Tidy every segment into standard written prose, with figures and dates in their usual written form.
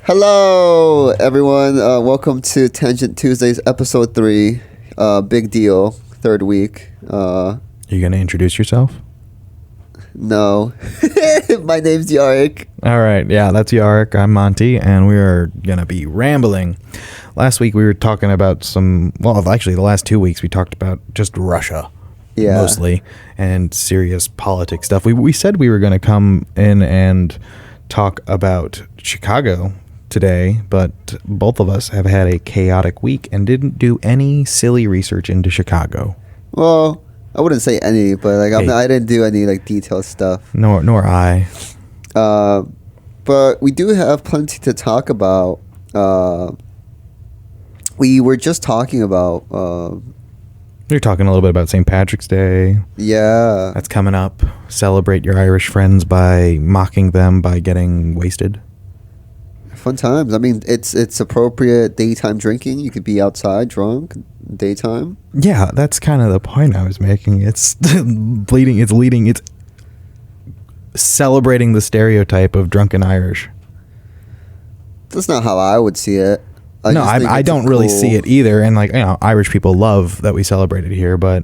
Hello, everyone. Welcome to Tangent Tuesdays, episode 3. Big deal. Third week. You gonna introduce yourself? No. My name's Yarrick. All right. Yeah, that's Yarrick. I'm Monty, and we are gonna be rambling. Last week we were talking about the last 2 weeks we talked about just Russia. Yeah. Mostly, and serious politics stuff. We said we were gonna come in and talk about Chicago today, but both of us have had a chaotic week and didn't do any silly research into Chicago. Well, I wouldn't say any, but I didn't do any detailed stuff. Nor I. But we do have plenty to talk about. We were just talking about. You're talking a little bit about St. Patrick's Day. Yeah. That's coming up. Celebrate your Irish friends by mocking them by getting wasted. Fun times. I mean, it's appropriate daytime drinking. You could be outside drunk daytime. Yeah, that's kind of the point I was making. It's it's celebrating the stereotype of drunken Irish. That's not how I would see it. I don't really see it either. And Irish people love that we celebrate it here, but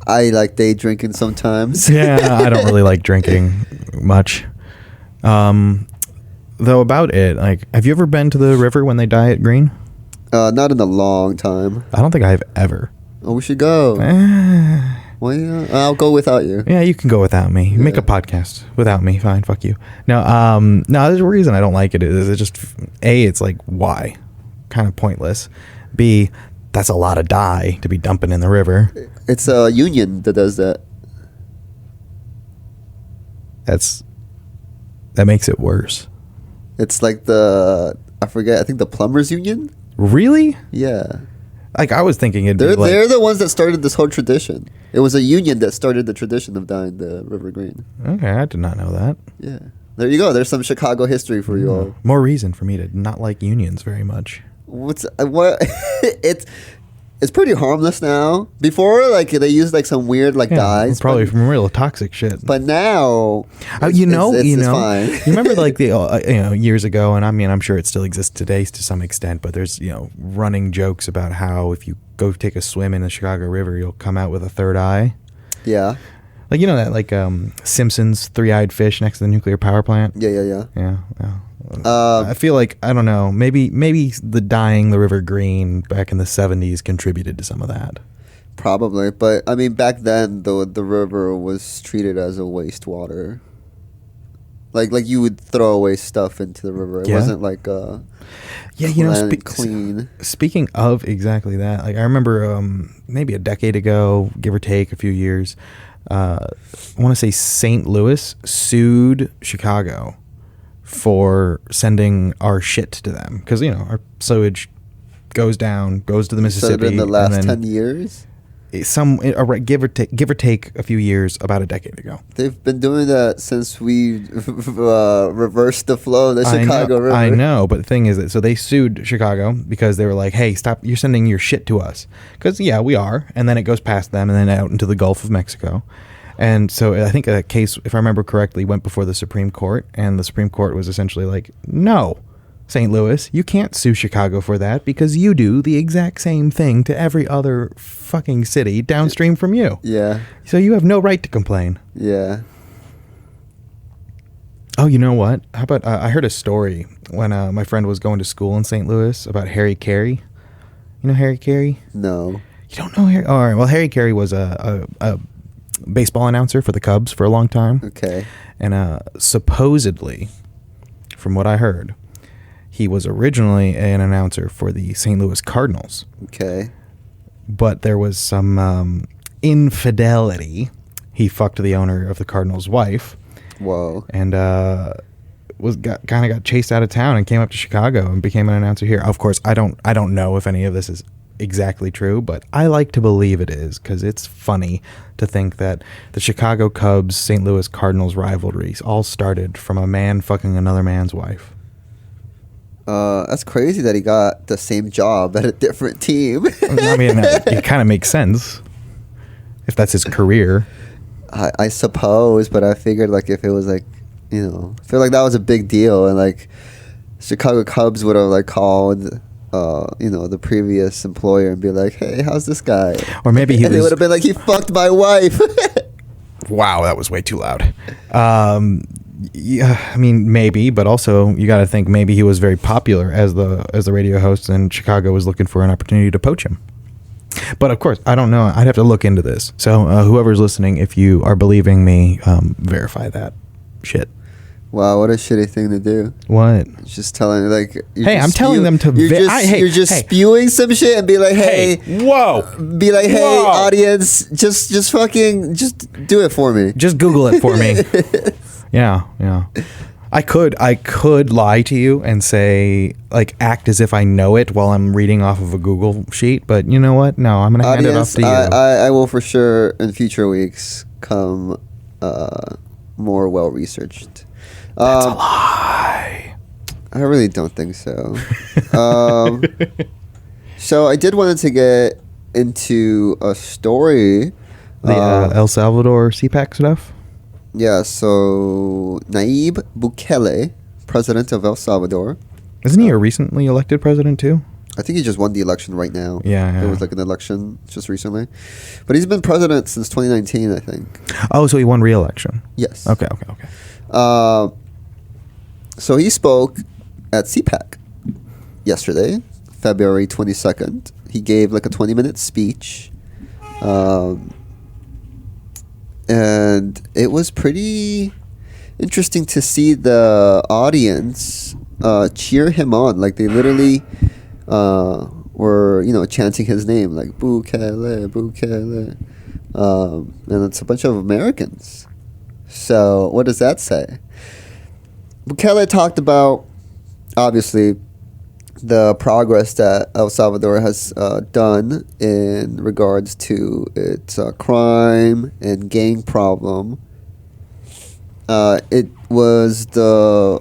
I like day drinking sometimes. Yeah, I don't really like drinking much. Though about it, have you ever been to the river when they dye it green? Not in a long time. I don't think I've ever. Oh, we should go. Well, I'll go without you. Yeah, you can go without me. Yeah. Make a podcast without me. Fine, fuck you. No, there's a reason I don't like it. Is it just A, it's why? Kind of pointless. B, that's a lot of dye to be dumping in the river. It's a union that does that. That makes it worse. It's I think the plumbers union? Really? Yeah. I was thinking they're the ones that started this whole tradition. It was a union that started the tradition of dyeing the river green. Okay, I did not know that. Yeah. There you go. There's some Chicago history for you all. More reason for me to not like unions very much. What? It's pretty harmless now. Before, they used some weird dyes, probably from real toxic shit. But now, it's fine. You remember the years ago, and I'm sure it still exists today to some extent. But there's running jokes about how if you go take a swim in the Chicago River, you'll come out with a third eye. Yeah. That Simpsons three-eyed fish next to the nuclear power plant. Yeah. I feel I don't know. Maybe the dyeing the river green back in the 70s contributed to some of that. Probably, but I mean, back then the river was treated as a wastewater. Like you would throw away stuff into the river. It wasn't clean. Speaking of exactly that, I remember maybe a decade ago, give or take a few years. I want to say St. Louis sued Chicago for sending our shit to them because our sewage goes to the Mississippi. So in the last 10 years, give or take a few years, about a decade ago. They've been doing that since we reversed the flow of the Chicago River. I know, but the thing is that so they sued Chicago because they were like, "Hey, stop! You're sending your shit to us." Because we are, and then it goes past them and then out into the Gulf of Mexico. And so I think a case, if I remember correctly, went before the Supreme Court, and the Supreme Court was essentially like, no, St. Louis, you can't sue Chicago for that because you do the exact same thing to every other fucking city downstream from you. Yeah. So you have no right to complain. Yeah. Oh, you know what? How about, I heard a story when my friend was going to school in St. Louis about Harry Carey. You know Harry Carey? No. You don't know Harry? All right. Well, Harry Carey was a baseball announcer for the Cubs for a long time. Okay. And supposedly, from what I heard, he was originally an announcer for the St. Louis Cardinals. Okay. But there was some infidelity. He fucked the owner of the Cardinals' wife. Whoa. And got chased out of town and came up to Chicago and became an announcer here. Of course, I don't know if any of this is exactly true, but I like to believe it is because it's funny to think that the Chicago Cubs St. Louis Cardinals rivalries all started from a man fucking another man's wife. That's crazy that he got the same job at a different team. I mean, it kind of makes sense if that's his career. I suppose, but I figured if it was I feel like that was a big deal, and like Chicago Cubs would have like called, the previous employer and be like, "Hey, how's this guy?" Or maybe he and they would have been like, "He fucked my wife." Wow, that was way too loud. Yeah, I mean, maybe, but also you got to think maybe he was very popular as the radio host, and Chicago was looking for an opportunity to poach him. But of course, I don't know. I'd have to look into this. So whoever's listening, if you are believing me, verify that shit. Wow, what a shitty thing to do. What? Just telling like. Hey, I'm telling them to. You're just spewing some shit and be like, hey, whoa. Be like, hey, Whoa. Audience, just fucking, just do it for me. Just Google it for me. Yeah. I could lie to you and say, like, act as if I know it while I'm reading off of a Google sheet, but you know what? No, I'm gonna hand it off to you. I will for sure in future weeks come more well researched. That's a lie. I really don't think so. So I did wanted to get into a story. The El Salvador CPAC stuff? Yeah, so Nayib Bukele, president of El Salvador. Isn't he a recently elected president too? I think he just won the election right now. Yeah. There was like an election just recently. But he's been president since 2019, I think. Oh, so he won re-election. Yes. Okay. So he spoke at CPAC yesterday, February 22nd. He gave like a 20-minute speech. And it was pretty interesting to see the audience cheer him on. Like they literally were, chanting his name, like Bukele, Bukele. And it's a bunch of Americans. So what does that say? Bukele talked about, obviously, the progress that El Salvador has done in regards to its crime and gang problem. It was the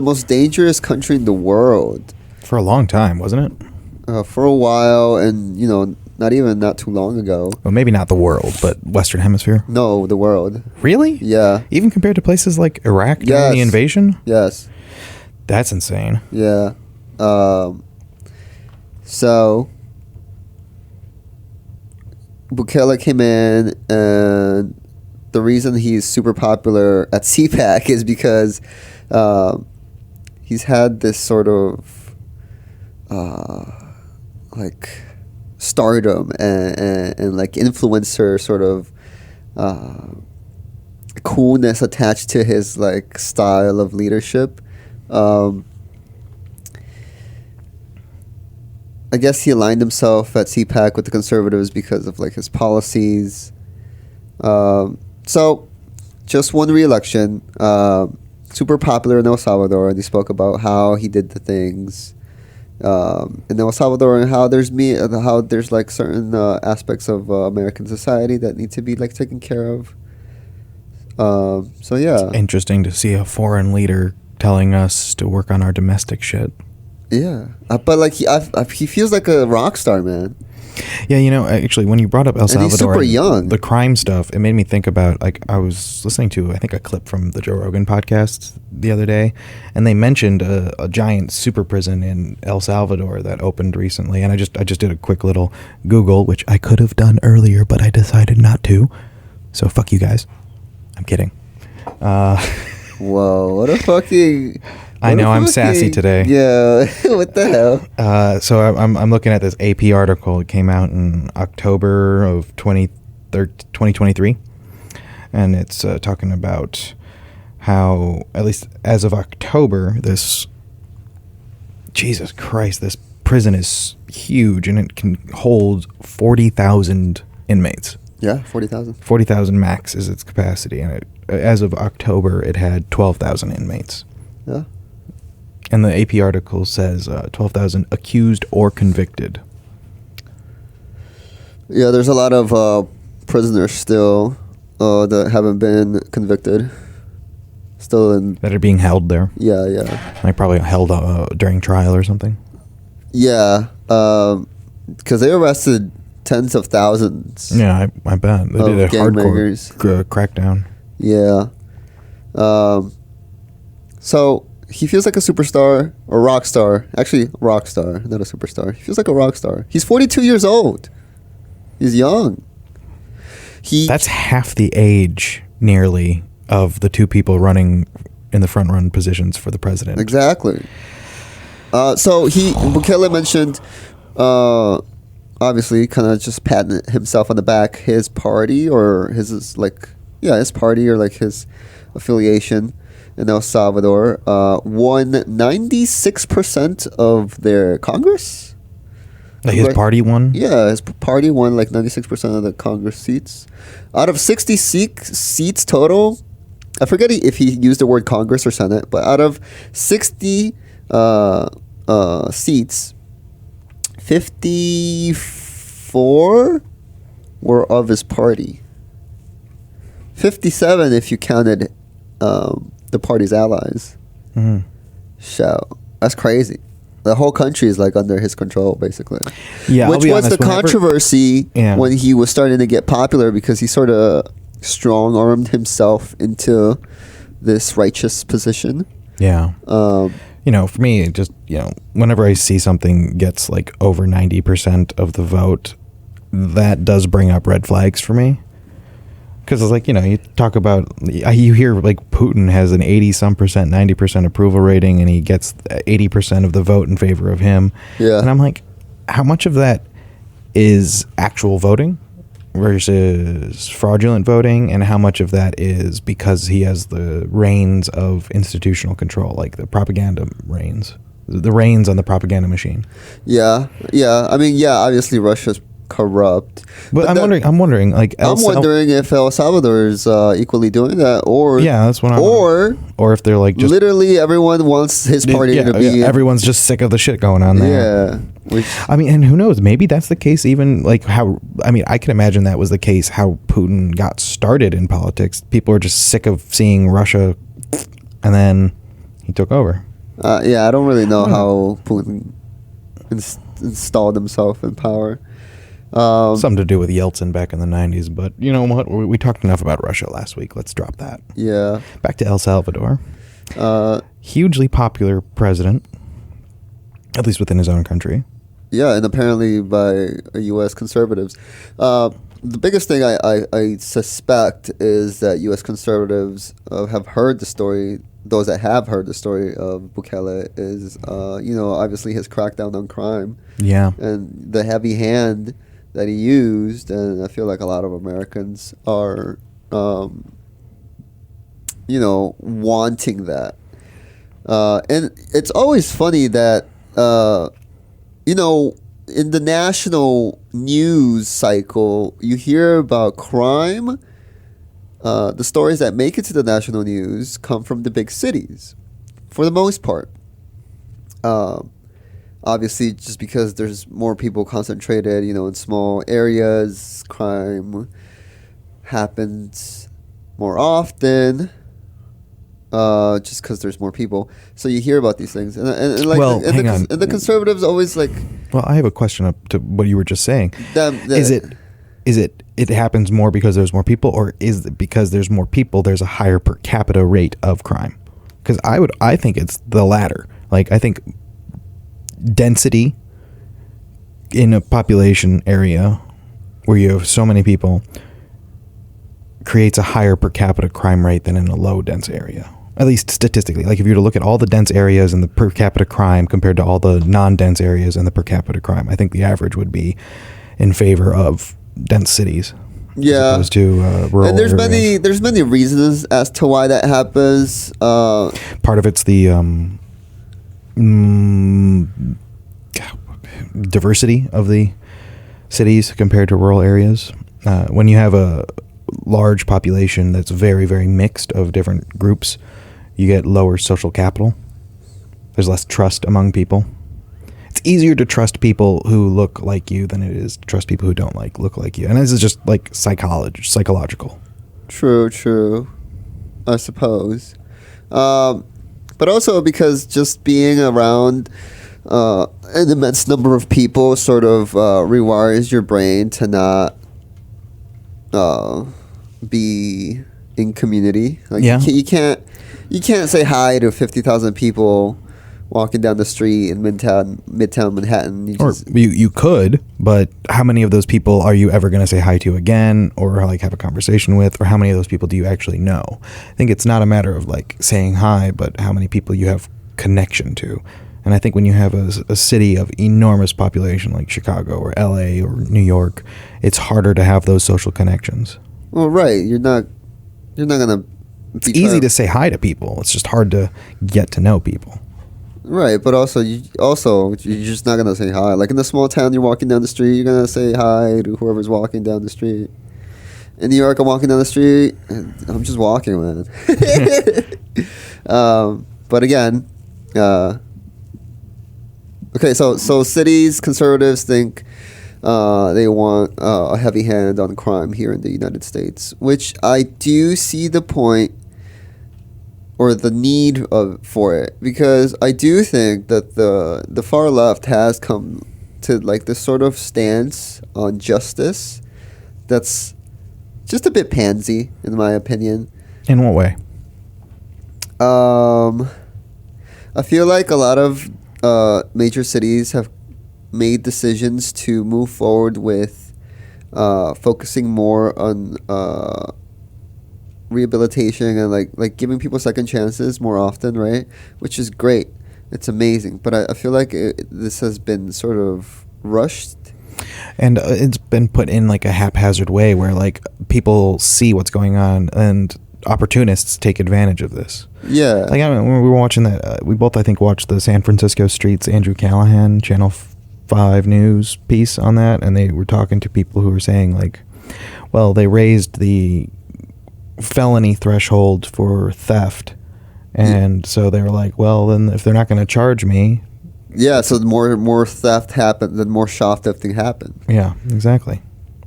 most dangerous country in the world. For a long time, wasn't it? For a while, and, not too long ago. Well, maybe not the world, but Western Hemisphere. No, the world. Really? Yeah. Even compared to places like Iraq during the invasion? Yes. That's insane. Yeah. So Bukele came in, and the reason he's super popular at CPAC is because he's had this sort of like stardom and like influencer sort of coolness attached to his like style of leadership. I guess he aligned himself at CPAC with the conservatives because of like his policies. So just won re-election, super popular in El Salvador, and he spoke about how he did the things in El Salvador and how there's like certain aspects of American society that need to be like taken care of. So yeah, it's interesting to see a foreign leader telling us to work on our domestic shit. Yeah, but like he feels like a rock star, man. Yeah, actually, when you brought up El Salvador, and he's super young. The crime stuff, it made me think about, like, I was listening to, I think, a clip from the Joe Rogan podcast the other day, and they mentioned a giant super prison in El Salvador that opened recently, and I just did a quick little Google, which I could have done earlier, but I decided not to. So fuck you guys. I'm kidding. Whoa! What a fucking. I know, I'm sassy today. Yeah, what the hell? So I'm looking at this AP article. It came out in October of 2023, and it's talking about how, at least as of October, this prison is huge, and it can hold 40,000 inmates. Yeah, 40,000. 40,000 max is its capacity, and as of October, it had 12,000 inmates. Yeah. And the AP article says 12,000 accused or convicted. Yeah, there's a lot of prisoners still that haven't been convicted. Still in... That are being held there. Yeah. Like probably held during trial or something. Yeah, because they arrested tens of thousands. Yeah, I bet. They did a hardcore crackdown. Yeah. Um, so he feels like a superstar or rock star. Actually, rock star, not a superstar. He feels like a rock star. He's 42 years old. He's young. That's half the age, nearly, of the two people running in the front run positions for the president. Exactly. So Bukele mentioned, obviously, kind of just patting himself on the back. His party or his party or like his affiliation in El Salvador won 96% of their Congress. Like his party won? Yeah, his party won like 96% of the Congress seats. Out of 60 seats total, I forget if he used the word Congress or Senate, but out of 60 seats, 54 were of his party. 57 if you counted the party's allies. Mm-hmm. So that's crazy. The whole country is like under his control, basically. Yeah, which was the controversy when he was starting to get popular because he sort of strong-armed himself into this righteous position. Yeah. For me, just, whenever I see something gets like over 90% of the vote, that does bring up red flags for me. Because it's like, you talk about, you hear like Putin has an 80-some percent, 90% approval rating, and he gets 80% of the vote in favor of him. Yeah. And I'm like, how much of that is actual voting versus fraudulent voting, and how much of that is because he has the reins of institutional control, like the propaganda reins, the reins on the propaganda machine? Yeah. I mean, obviously Russia's corrupt. But I'm wondering, like, I'm wondering if El Salvador is equally doing that, or that's what or if they're like just literally everyone wants his party to be. Yeah, everyone's just sick of the shit going on there. Yeah. I mean, and who knows? Maybe that's the case. Even like I can imagine that was the case how Putin got started in politics. People are just sick of seeing Russia, and then he took over. I don't really know how Putin installed himself in power. Something to do with Yeltsin back in the 90s, but you know what? We talked enough about Russia last week. Let's drop that. Yeah. Back to El Salvador. Hugely popular president, at least within his own country. Yeah, and apparently by U.S. conservatives. The biggest thing I suspect is that U.S. conservatives have heard the story. Those that have heard the story of Bukele is, obviously his crackdown on crime. Yeah. And the heavy hand that he used, and I feel like a lot of Americans are, wanting that. And it's always funny that, in the national news cycle, you hear about crime. The stories that make it to the national news come from the big cities, for the most part. Obviously, just because there's more people concentrated, in small areas, crime happens more often. Just because there's more people, so you hear about these things, and the conservatives always like. Well, I have a question up to what you were just saying. Is it happens more because there's more people, or is it because there's more people there's a higher per capita rate of crime? Because I think it's the latter. Like, I think density in a population area where you have so many people creates a higher per capita crime rate than in a low dense area, at least statistically. Like, if you were to look at all the dense areas and the per capita crime compared to all the non-dense areas and the per capita crime, I think the average would be in favor of dense cities. Yeah, as opposed to rural and there's areas. many reasons as to why that happens. Part of it's the diversity of the cities compared to rural areas. When you have a large population that's very, very mixed of different groups, you get lower social capital. There's less trust among people. It's easier to trust people who look like you than it is to trust people who don't look like you. And this is just like psychological. True. I suppose. But also because just being around an immense number of people sort of rewires your brain to not be in community. Like Yeah. you can't say hi to 50,000 people walking down the street in Midtown Manhattan. You could, but how many of those people are you ever going to say hi to again, or like have a conversation with, or how many of those people do you actually know? I think it's not a matter of like saying hi, but how many people you have connection to. And I think when you have a city of enormous population like Chicago or LA or New York, it's harder to have those social connections. Well, right. You're not gonna. It's easy to say hi to people. It's just hard to get to know people. Right, but you're just not gonna say hi. Like in a small town, you're walking down the street, you're gonna say hi to whoever's walking down the street. In New York, I'm walking down the street, and I'm just walking, man. But again, okay, so cities, conservatives think they want a heavy hand on crime here in the United States, which I do see the point or the need for it, because I do think that the far left has come to like this sort of stance on justice that's just a bit pansy, in my opinion. In what way? I feel like a lot of major cities have made decisions to move forward with focusing more on rehabilitation and like giving people second chances more often, right? Which is great. It's amazing. But I feel like this has been sort of rushed. And it's been put in like a haphazard way where like people see what's going on and opportunists take advantage of this. Yeah. Like I mean, when we were watching that, we both I think watched the San Francisco Streets Andrew Callahan Channel 5 News piece on that, and they were talking to people who were saying like, well, they raised the felony threshold for theft, and so they were like, well, then if they're not going to charge me, so the more theft happens, then more shoplifting happens. Yeah, exactly.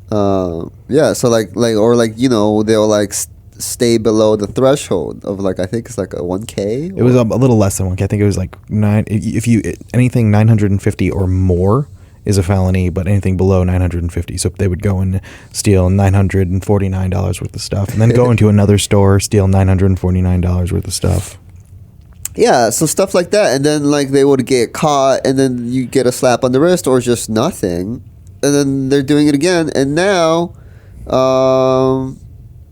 So they'll like stay below the threshold of like, I think it's like a 1K. It was a little less than 1K. I think it was like anything 950 or more is a felony, but anything below 950. So they would go and steal $949 worth of stuff, and then go into another store, steal $949 worth of stuff. Yeah, so stuff like that, and then like they would get caught, and then you get a slap on the wrist or just nothing, and then they're doing it again, and now, on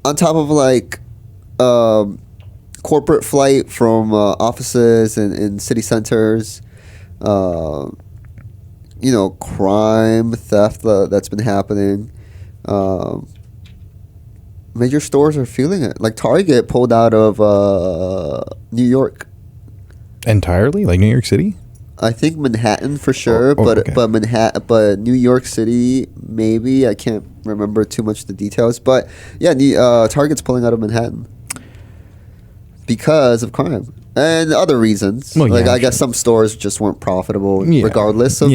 top of like, corporate flight from offices and city centers, crime, theft that's been happening. Major stores are feeling it. Like Target pulled out of New York. Entirely? Like New York City? I think Manhattan for sure, but New York City maybe. I can't remember too much of the details, but yeah, Target's pulling out of Manhattan because of crime and other reasons. Well, I guess some stores just weren't profitable, regardless of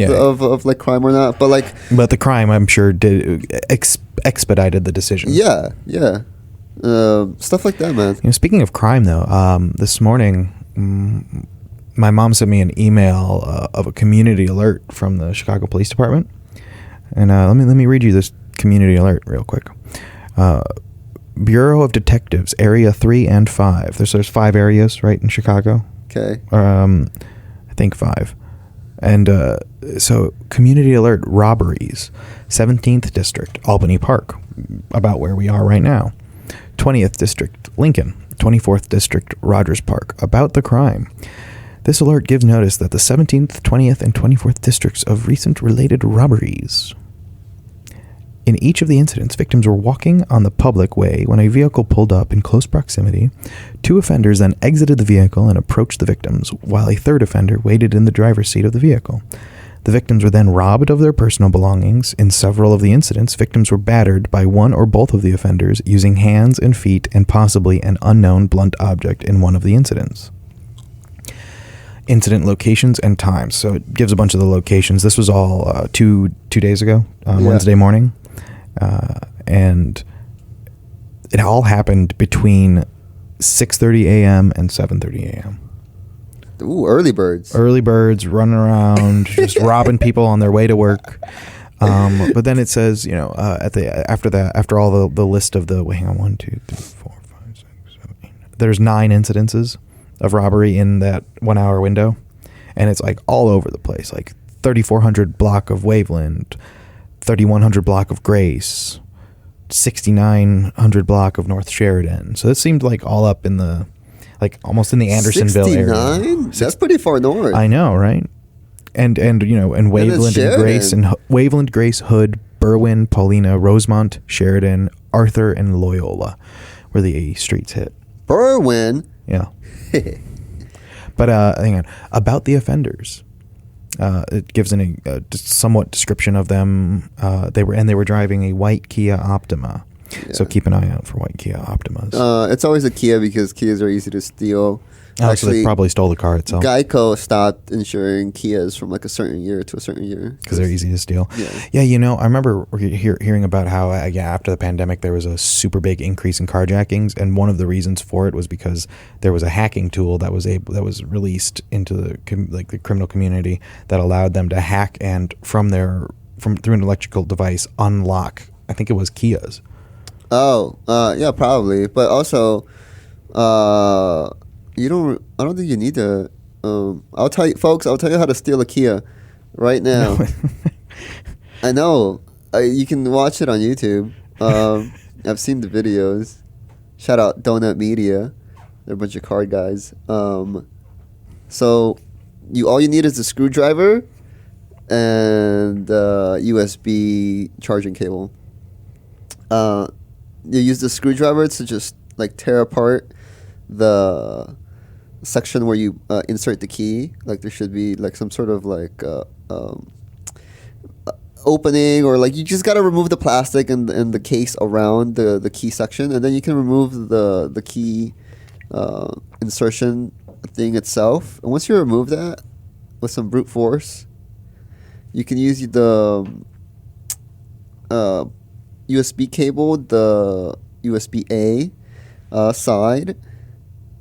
like crime or not. But the crime, I'm sure, did expedited the decision. Yeah. Stuff like that, man. Speaking of crime, though, this morning, my mom sent me an email of a community alert from the Chicago Police Department, and let me read you this community alert real quick. Bureau of Detectives, Area 3 and 5. There's 5 areas, right, in Chicago? Okay. I think 5. And so, community alert robberies. 17th District, Albany Park, about where we are right now. 20th District, Lincoln. 24th District, Rogers Park, about the crime. This alert gives notice that the 17th, 20th, and 24th districts of recent related robberies. In each of the incidents, victims were walking on the public way when a vehicle pulled up in close proximity. 2 offenders then exited the vehicle and approached the victims, while a 3rd offender waited in the driver's seat of the vehicle. The victims were then robbed of their personal belongings. In several of the incidents, victims were battered by one or both of the offenders using hands and feet and possibly an unknown blunt object in one of the incidents. Incident locations and times. So it gives a bunch of the locations. This was all 2 days ago, Wednesday morning. And it all happened between 6:30 a.m. and 7:30 a.m. Ooh, early birds. Early birds running around, just robbing people on their way to work. But then it says, after all the list of the, hang on, 1, 2, 3, 4, 5, there's 9 incidences of robbery in that 1 hour window, and it's like all over the place, like 3400 block of Waveland, 3100 block of Grace, 6900 block of North Sheridan. So it seemed like all up in the, like almost in the Andersonville 69? area. That's pretty far north. I know, right? And you know, and Waveland and Grace and Waveland, Grace, Hood, Berwyn, Paulina, Rosemont, Sheridan, Arthur, and Loyola where the streets hit. Berwyn? Yeah. But hang on. About the offenders. It gives a somewhat description of them. They were driving a white Kia Optima. Yeah. So keep an eye out for white Kia Optimas. It's always a Kia because Kias are easy to steal. Actually, so they probably stole the car itself. Geico stopped insuring Kias from like a certain year to a certain year. Because they're easy to steal. Yeah, you know, I remember hearing about how, after the pandemic, there was a super big increase in carjackings. And one of the reasons for it was because there was a hacking tool that was released into the criminal community that allowed them to hack and through an electrical device unlock, I think it was Kias. Oh, yeah, probably. But also, I don't think you need to. I'll tell you, folks. I'll tell you how to steal a Kia right now. No. I know. You can watch it on YouTube. I've seen the videos. Shout out Donut Media. They're a bunch of card guys. So, all you need is a screwdriver and USB charging cable. You use the screwdriver to just like tear apart the section where you insert the key. Like there should be like some sort of like opening, or like you just got to remove the plastic and the case around the key section, and then you can remove the key insertion thing itself. And once you remove that with some brute force, you can use the USB cable, the USB-A side,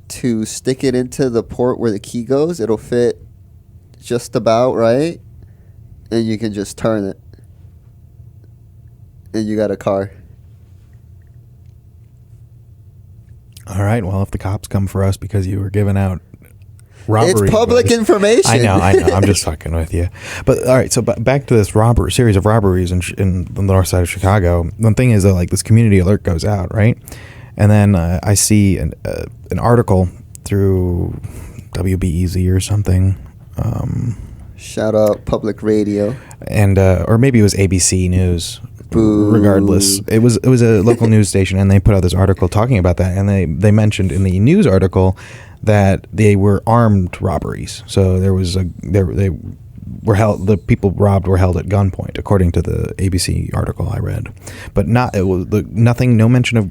to stick it into the port where the key goes. It'll fit just about right, and you can just turn it, and you got a car. All right, well, if the cops come for us because you were giving out robbery, it's public information. I know. I'm just fucking with you. But all right, so back to this series of robberies in the north side of Chicago. One thing is that like this community alert goes out, right? And then I see an article through WBEZ or something. Shout out public radio. And or maybe it was ABC News. Boo. Regardless, it was a local news station, and they put out this article talking about that. And they mentioned in the news article that they were armed robberies. So the people robbed were held at gunpoint, according to the ABC article I read. But no mention of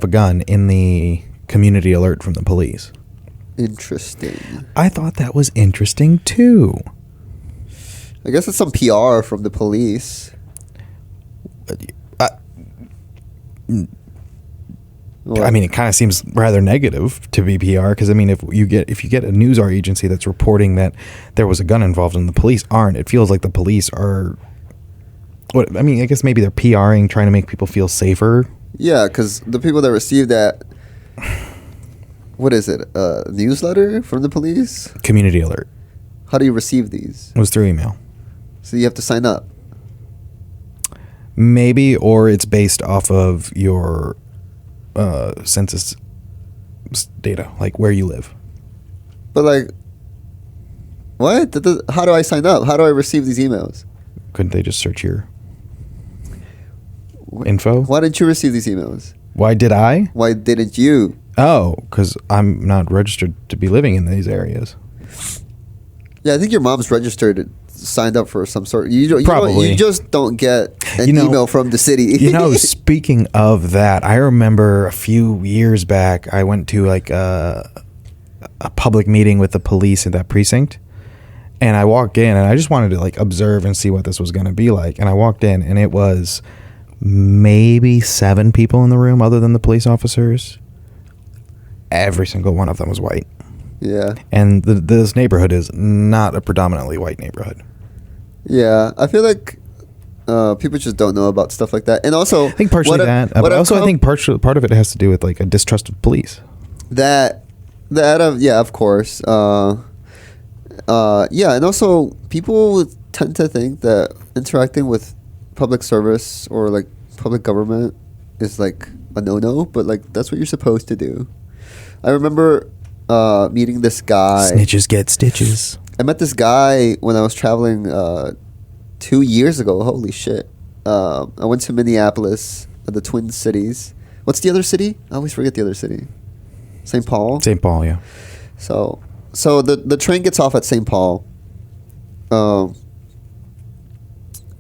a gun in the community alert from the police. Interesting. I thought that was interesting too. I guess it's some PR from the police. I mean, it kind of seems rather negative to be PR, because I mean, if you get a news agency that's reporting that there was a gun involved and the police aren't, it feels like the police are. I mean, I guess maybe they're PRing, trying to make people feel safer. Yeah, because the people that receive that, what is it? A newsletter from the police? Community alert. How do you receive these? It was through email. So you have to sign up. Maybe, or it's based off of your census data, like where you live. But like, what? How do I sign up? How do I receive these emails? Couldn't they just search your info? Why didn't you receive these emails? Why did I? Why didn't you? Oh, because I'm not registered to be living in these areas. Yeah, I think your mom's registered, signed up for some sort. You just don't get an email from the city. Speaking of that, I remember a few years back, I went to like a public meeting with the police at that precinct, and I walked in, and I just wanted to like observe and see what this was going to be like. And I walked in, and it was maybe 7 people in the room other than the police officers. Every single one of them was white. Yeah. And this neighborhood is not a predominantly white neighborhood. Yeah. I feel like people just don't know about stuff like that. And also, I think partially that. But also I think part of it has to do with like a distrust of police. Yeah, of course. Yeah, and also people tend to think that interacting with public service or like public government is like a no-no, but like that's what you're supposed to do. I remember meeting this guy. Snitches get stitches. I met this guy when I was traveling 2 years ago. Holy shit! I went to Minneapolis, the Twin Cities. What's the other city? I always forget the other city. St. Paul. St. Paul, yeah. So the train gets off at St. Paul, and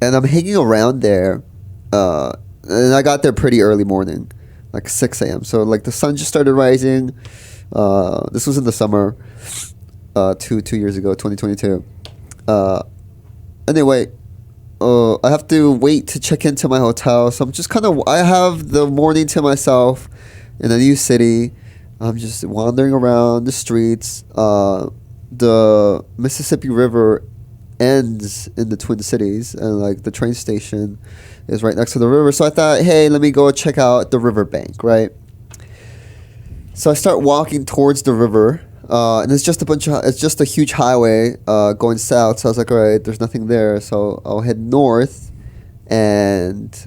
I'm hanging around there, and I got there pretty early morning, like 6 a.m. So like the sun just started rising. This was in the summer, 2 years ago, 2022. Anyway, I have to wait to check into my hotel, so I'm just I have the morning to myself in a new city. I'm just wandering around the streets. The Mississippi River ends in the Twin Cities, and like the train station is right next to the river. So I thought, hey, let me go check out the riverbank, right? So I start walking towards the river, and it's just a huge highway going south. So I was like, all right, there's nothing there, so I'll head north, and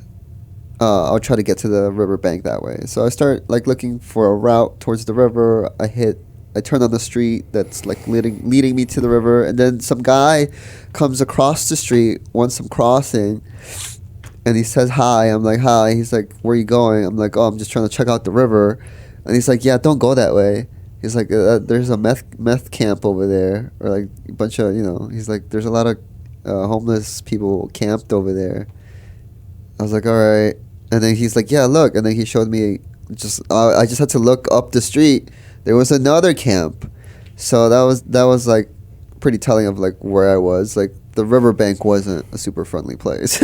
I'll try to get to the riverbank that way. So I start like looking for a route towards the river. I turn on the street that's like leading me to the river, and then some guy comes across the street, wants some crossing, and he says hi. I'm like, hi. He's like, where are you going? I'm like, oh, I'm just trying to check out the river. And he's like, yeah, don't go that way. He's like, there's a meth camp over there, or like a bunch of, he's like, there's a lot of homeless people camped over there. I was like, all right. And then he's like, yeah, look. And then he showed me I just had to look up the street. There was another camp. So that was like pretty telling of like where I was. Like the riverbank wasn't a super friendly place,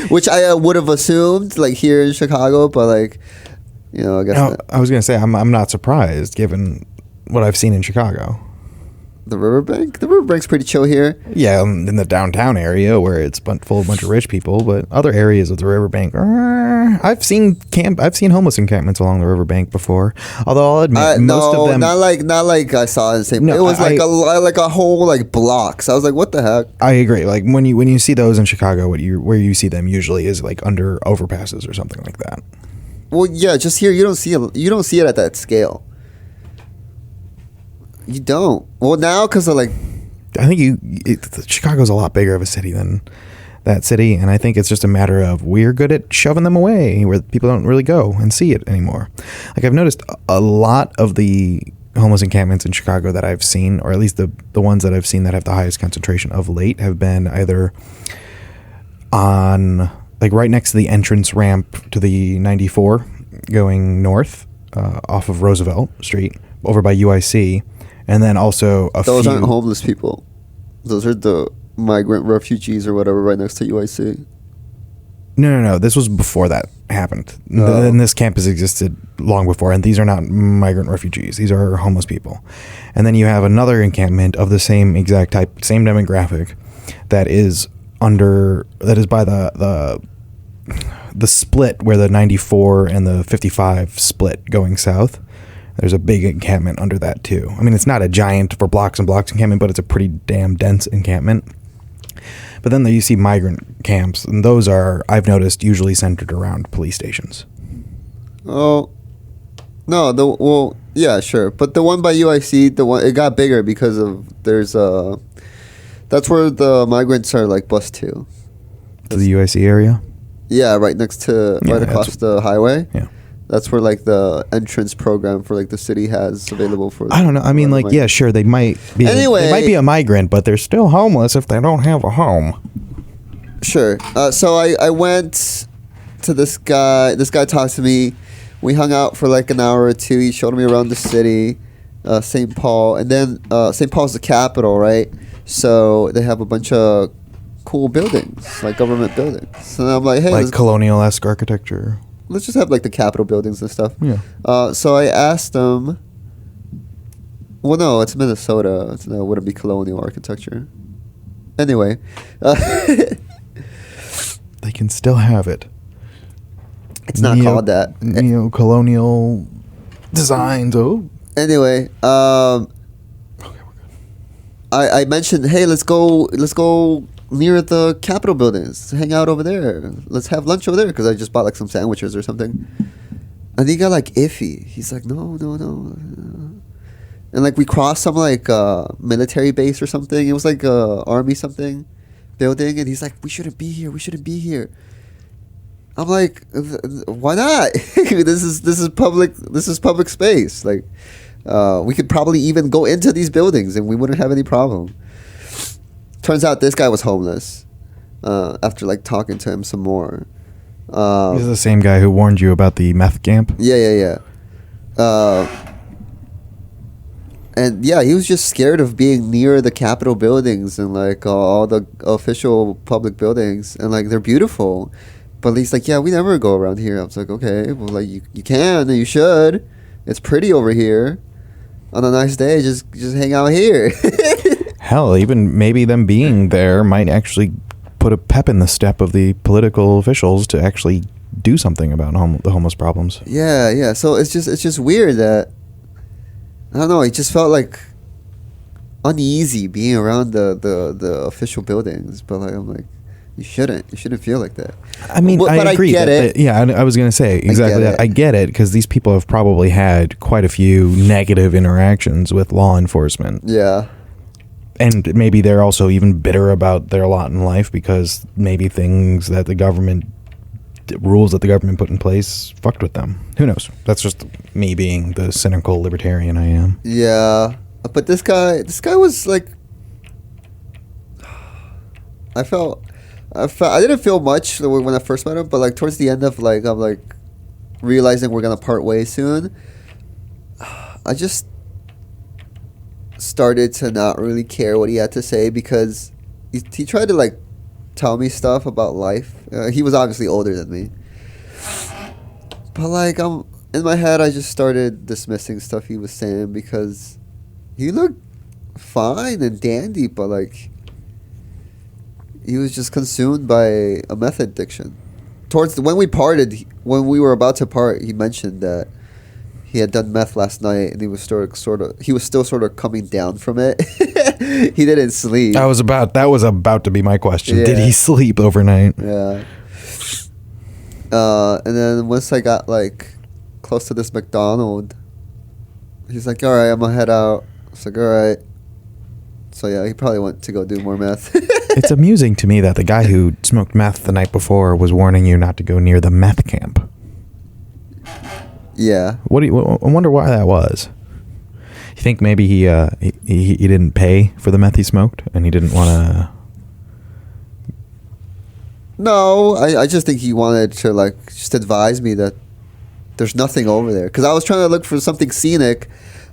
which I would have assumed like here in Chicago, but like, I guess not. I was going to say, I'm not surprised given what I've seen in Chicago. The riverbank? The riverbank's pretty chill here. Yeah, in the downtown area where it's full of a bunch of rich people, but other areas of the riverbank, I've seen homeless encampments along the riverbank before. Although I'll admit, most of them not like I saw in St. No, it was like a whole like block. So I was like, what the heck? I agree. Like when you see those in Chicago, where you see them usually is like under overpasses or something like that. Well, yeah, just here you don't see it at that scale. You don't. Well, now because of like, I think Chicago's a lot bigger of a city than that city, and I think it's just a matter of we're good at shoving them away where people don't really go and see it anymore. Like I've noticed a lot of the homeless encampments in Chicago that I've seen, or at least the ones that I've seen that have the highest concentration of late, have been either on like right next to the entrance ramp to the 94 going north off of Roosevelt Street over by UIC. And then also those aren't homeless people. Those are the migrant refugees or whatever right next to UIC. No. This was before that happened. And this campus existed long before. And these are not migrant refugees. These are homeless people. And then you have another encampment of the same exact type, same demographic that is by the split where the 94 and the 55 split going south. There's a big encampment under that too. I mean, it's not a giant for blocks and blocks encampment, but it's a pretty damn dense encampment. But then you see migrant camps, and those are, I've noticed, usually centered around police stations. Oh, no, yeah, sure. But the one by UIC, it got bigger because that's where the migrants are like bused to. To the UIC area? Yeah, right across the highway. Yeah. That's where like the entrance program for like the city has available for. I don't know. I mean, like, yeah, sure, they might be. Anyway, they might be a migrant, but they're still homeless if they don't have a home. Sure. So I went to this guy. This guy talked to me. We hung out for like an hour or two. He showed me around the city, St. Paul, and then St. Paul's the capital, right? So they have a bunch of cool buildings, like government buildings. And I'm like, hey, like colonial-esque architecture. Let's just have like the Capitol buildings and stuff. Yeah. So I asked him. Well, no, it's Minnesota. It wouldn't be colonial architecture. Anyway, they can still have it. It's not called that. Neo-colonial designs. Oh, Anyway, I mentioned, hey, let's go near the Capitol buildings, hang out over there. Let's have lunch over there because I just bought like some sandwiches or something. And he got like iffy. He's like, no. And like we crossed some like military base or something. It was like army something building, and he's like, we shouldn't be here. I'm like, why not? This is public space. Like, we could probably even go into these buildings and we wouldn't have any problem. Turns out this guy was homeless. After like talking to him some more. He's the same guy who warned you about the meth camp. Yeah. And yeah, he was just scared of being near the Capitol buildings and like all the official public buildings, and like they're beautiful. But he's like, yeah, we never go around here. I was like, okay, well, like you can and you should. It's pretty over here. On a nice day, just hang out here. Hell, even maybe them being there might actually put a pep in the step of the political officials to actually do something about the homeless problems. Yeah. So it's just weird that, I don't know. It just felt like uneasy being around the official buildings. But like, I'm like, you shouldn't feel like that. I mean, but I agree. get it. I was going to say exactly that. I get it because these people have probably had quite a few negative interactions with law enforcement. Yeah. And maybe they're also even bitter about their lot in life because maybe things that rules that the government put in place fucked with them. Who knows? That's just me being the cynical libertarian I am. Yeah. But this guy was like, I didn't feel much when I first met him, but like towards the end of like, I'm like realizing we're gonna part ways soon. I just started to not really care what he had to say because he tried to like tell me stuff about life. He was obviously older than me, but like in my head, I just started dismissing stuff he was saying because he looked fine and dandy, but like he was just consumed by a meth addiction. When we were about to part, he mentioned that he had done meth last night and he was still sort of coming down from it. He didn't sleep. That was about to be my question. Yeah. Did he sleep overnight? Yeah. And then once I got like close to this McDonald's, he's like, all right, I'm gonna head out. I was like, all right. So yeah, he probably went to go do more meth. It's amusing to me that the guy who smoked meth the night before was warning you not to go near the meth camp. Yeah. I wonder why that was. You think maybe he didn't pay for the meth he smoked and he didn't want to? No, I just think he wanted to like just advise me that there's nothing over there, because I was trying to look for something scenic,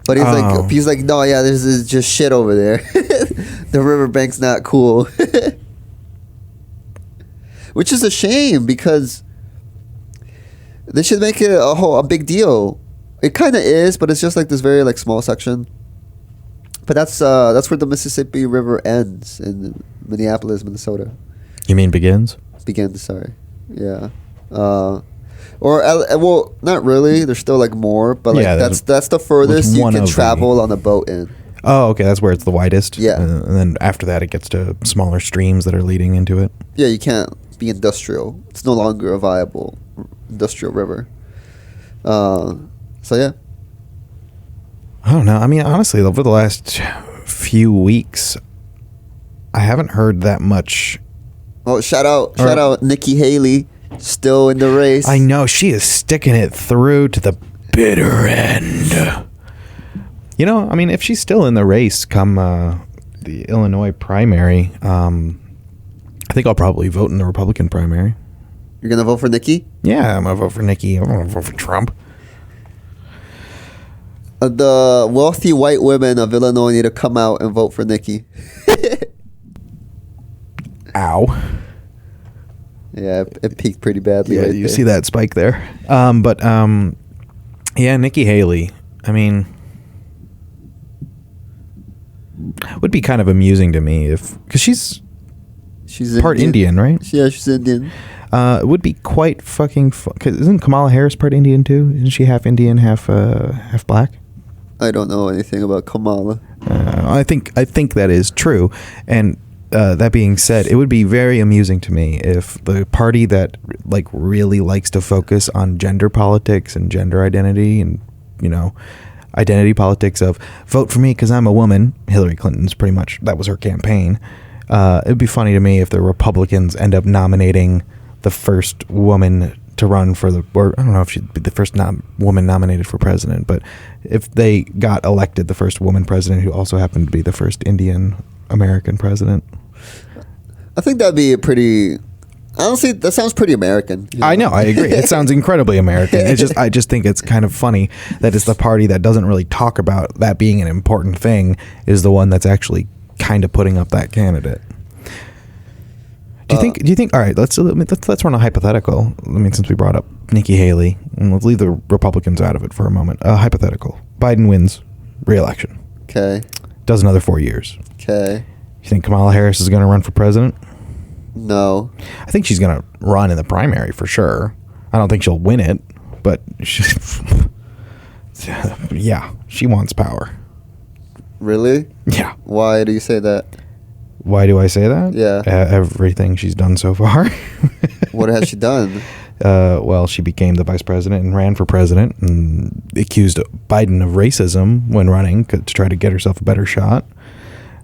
but he's like, no, yeah, this is just shit over there. The riverbank's not cool. Which is a shame because they should make it a big deal. It kind of is, but it's just like this very like small section. But that's where the Mississippi River ends in Minneapolis, Minnesota. You mean begins? Begins, sorry. Yeah. Well, not really. There's still like more, but like that's the furthest you can travel on a boat in. Oh, okay. That's where it's the widest. Yeah. And then after that, it gets to smaller streams that are leading into it. Yeah, you can't be industrial. It's no longer a viable industrial river. So yeah. I don't know. I mean, honestly, over the last few weeks, I haven't heard that much. Oh, shout out Nikki Haley, still in the race. I know, she is sticking it through to the bitter end. You know, I mean, if she's still in the race come the Illinois primary, I think I'll probably vote in the Republican primary. You're gonna vote for Nikki? Yeah, I'm gonna vote for Nikki. I'm gonna vote for Trump. The wealthy white women of Illinois need to come out and vote for Nikki. Ow. Yeah, it peaked pretty badly. Yeah, right you there. see that spike there. Yeah, Nikki Haley. I mean, would be kind of amusing to me because she's part Indian, right? Yeah, she's Indian. It would be quite fucking. Cause isn't Kamala Harris part Indian too? Isn't she half Indian, half black? I don't know anything about Kamala. I think that is true, and that being said, it would be very amusing to me if the party that like really likes to focus on gender politics and gender identity and identity politics of vote for me because I'm a woman. Hillary Clinton's pretty much that was her campaign. It'd be funny to me if the Republicans end up nominating the first woman to run for or I don't know if she'd be the first woman nominated for president, but if they got elected the first woman president who also happened to be the first Indian American president. I think that'd be a pretty... Honestly, that sounds pretty American. I know, I agree. It sounds incredibly American. I just think it's kind of funny that it's the party that doesn't really talk about that being an important thing is the one that's actually kind of putting up that candidate. Do you think? All right, let's run a hypothetical. I mean, since we brought up Nikki Haley, and let's leave the Republicans out of it for a moment. Hypothetical: Biden wins re-election. Okay. Does another 4 years. Okay. You think Kamala Harris is going to run for president? No. I think she's going to run in the primary for sure. I don't think she'll win it, but yeah, she wants power. Really? Yeah. Why do you say that? Why do I say that? Yeah. Everything she's done so far. What has she done? Well, she became the vice president and ran for president and accused Biden of racism when running to try to get herself a better shot.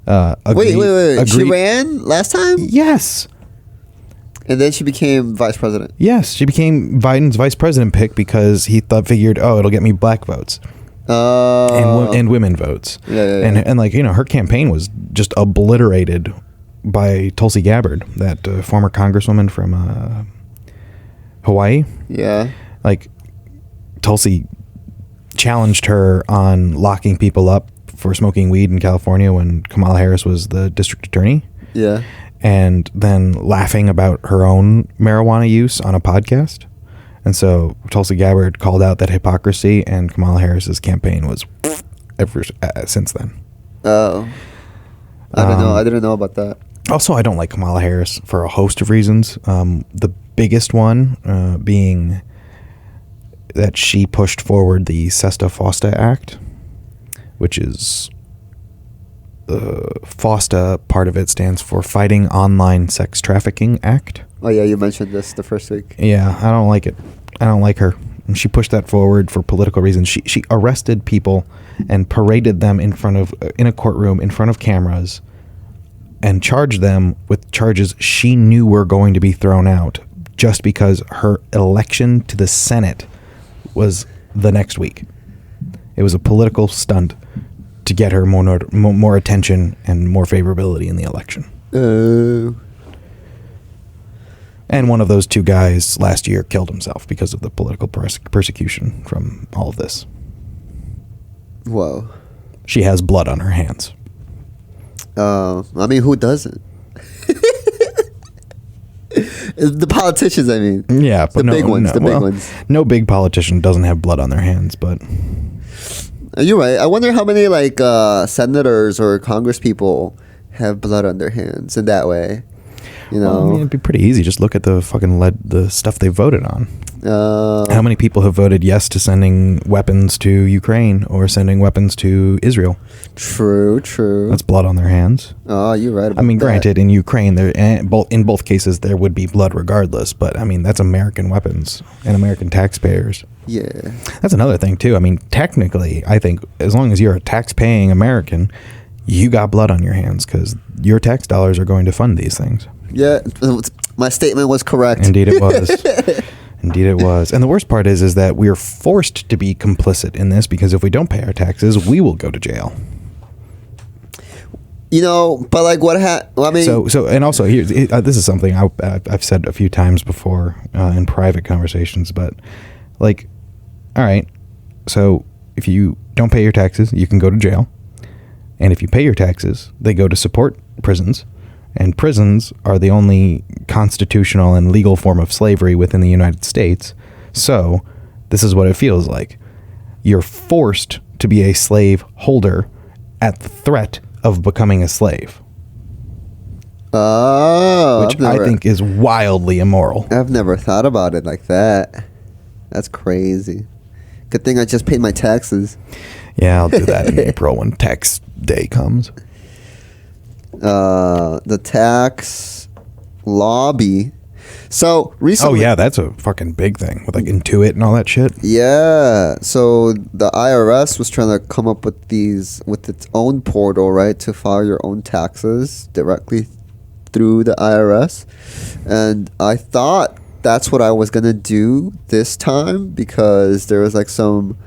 Wait. She ran last time? Yes. And then she became vice president? Yes. She became Biden's vice president pick because he figured, it'll get me black votes. And women votes. Yeah. And like, her campaign was just obliterated by Tulsi Gabbard, that former congresswoman from Hawaii. Yeah. Like, Tulsi challenged her on locking people up for smoking weed in California when Kamala Harris was the district attorney. Yeah. And then laughing about her own marijuana use on a podcast. And so Tulsi Gabbard called out that hypocrisy, and Kamala Harris's campaign was ever since then. Oh. I don't know. I didn't know about that. Also, I don't like Kamala Harris for a host of reasons. The biggest one being that she pushed forward the SESTA-FOSTA Act, which is FOSTA, part of it stands for Fighting Online Sex Trafficking Act. Oh, yeah, you mentioned this the first week. Yeah, I don't like it. I don't like her. And she pushed that forward for political reasons. She arrested people and paraded them in a courtroom in front of cameras and charged them with charges she knew were going to be thrown out just because her election to the Senate was the next week. It was a political stunt to get her more attention and more favorability in the election. And one of those two guys last year killed himself because of the political persecution from all of this. Whoa. She has blood on her hands. I mean, who doesn't? The politicians, I mean. Yeah, but the big ones. No big politician doesn't have blood on their hands, but... You're right. I wonder how many, senators or Congress people have blood on their hands in that way. Well, I mean, it'd be pretty easy. Just look at the the stuff they voted on. How many people have voted yes to sending weapons to Ukraine or sending weapons to Israel? True. That's blood on their hands. Oh, you're right about that. Granted, in Ukraine, in both cases, there would be blood regardless. But, I mean, that's American weapons and American taxpayers. Yeah. That's another thing, too. I mean, technically, I think as long as you're a tax-paying American, you got blood on your hands because your tax dollars are going to fund these things. Yeah, my statement was correct. Indeed it was. Indeed it was. And the worst part is that we are forced to be complicit in this because if we don't pay our taxes, we will go to jail. But what I mean... So and also, here, this is something I've said a few times before in private conversations, but, all right, so if you don't pay your taxes, you can go to jail. And if you pay your taxes, they go to support prisons. And prisons are the only constitutional and legal form of slavery within the United States. So this is what it feels like. You're forced to be a slave holder at the threat of becoming a slave. Oh. Which I think is wildly immoral. I've never thought about it like that. That's crazy. Good thing I just paid my taxes. Yeah, I'll do that in April when tax day comes. The tax lobby. So recently, Oh yeah, that's a fucking big thing with like Intuit and all that shit. yeah. So the IRS was trying to come up with its own portal, right, to file your own taxes directly through the IRS. And I thought that's what I was gonna do this time because there was like some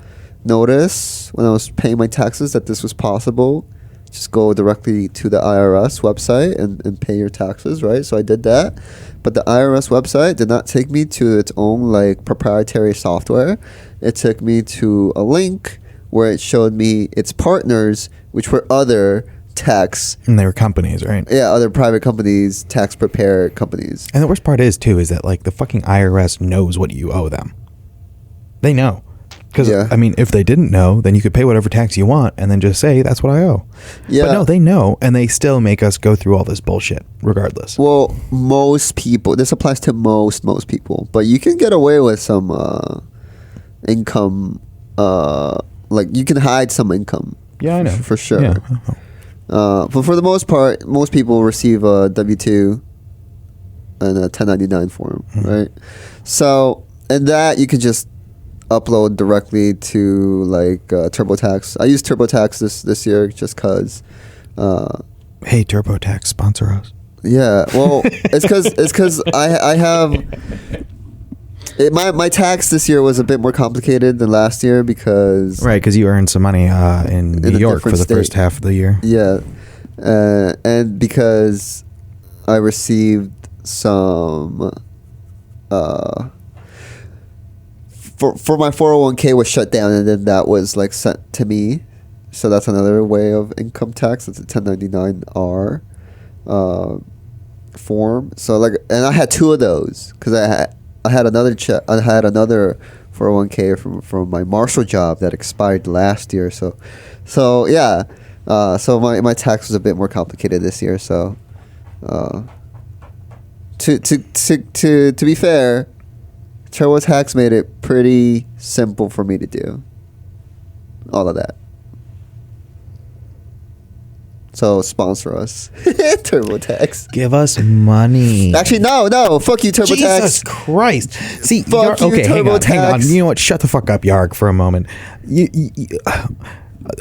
notice when I was paying my taxes that this was possible. Just go directly to the IRS website and pay your taxes, right? So I did that. But the IRS website did not take me to its own like proprietary software. It took me to a link where it showed me its partners, which were other tax. And they were companies, right? Yeah, other private companies, tax prepared companies. And the worst part is that like the fucking IRS knows what you owe them. They know. Because, Yeah. I mean, if they didn't know, then you could pay whatever tax you want and then just say, that's what I owe. Yeah. But no, they know, and they still make us go through all this bullshit, regardless. Well, most people, this applies to most people, but you can get away with some income, like you can hide some income. Yeah, I know. For sure. Yeah. But for the most part, most people receive a W-2 and a 1099 form, right? So, and that you can just upload directly to like TurboTax. I use TurboTax this year just because. Hey, TurboTax, sponsor us. Yeah, well, it's because I have my tax this year was a bit more complicated than last year because Right, because you earned some money in New York for the first half of the year. Yeah, and because I received some for my 401k was shut down and then that was like sent to me, so that's another way of income tax. It's a 1099-R form. So like, and I had two of those because I had another 401k from my Marshall job that expired last year. So yeah, so my tax was a bit more complicated this year. So to be fair, TurboTax made it pretty simple for me to do all of that. So sponsor us, TurboTax. Give us money. Actually, no. Fuck you, TurboTax. Jesus Christ. See, Fuck you, okay, hang on. TurboTax. You know what? Shut the fuck up, Yarg, for a moment.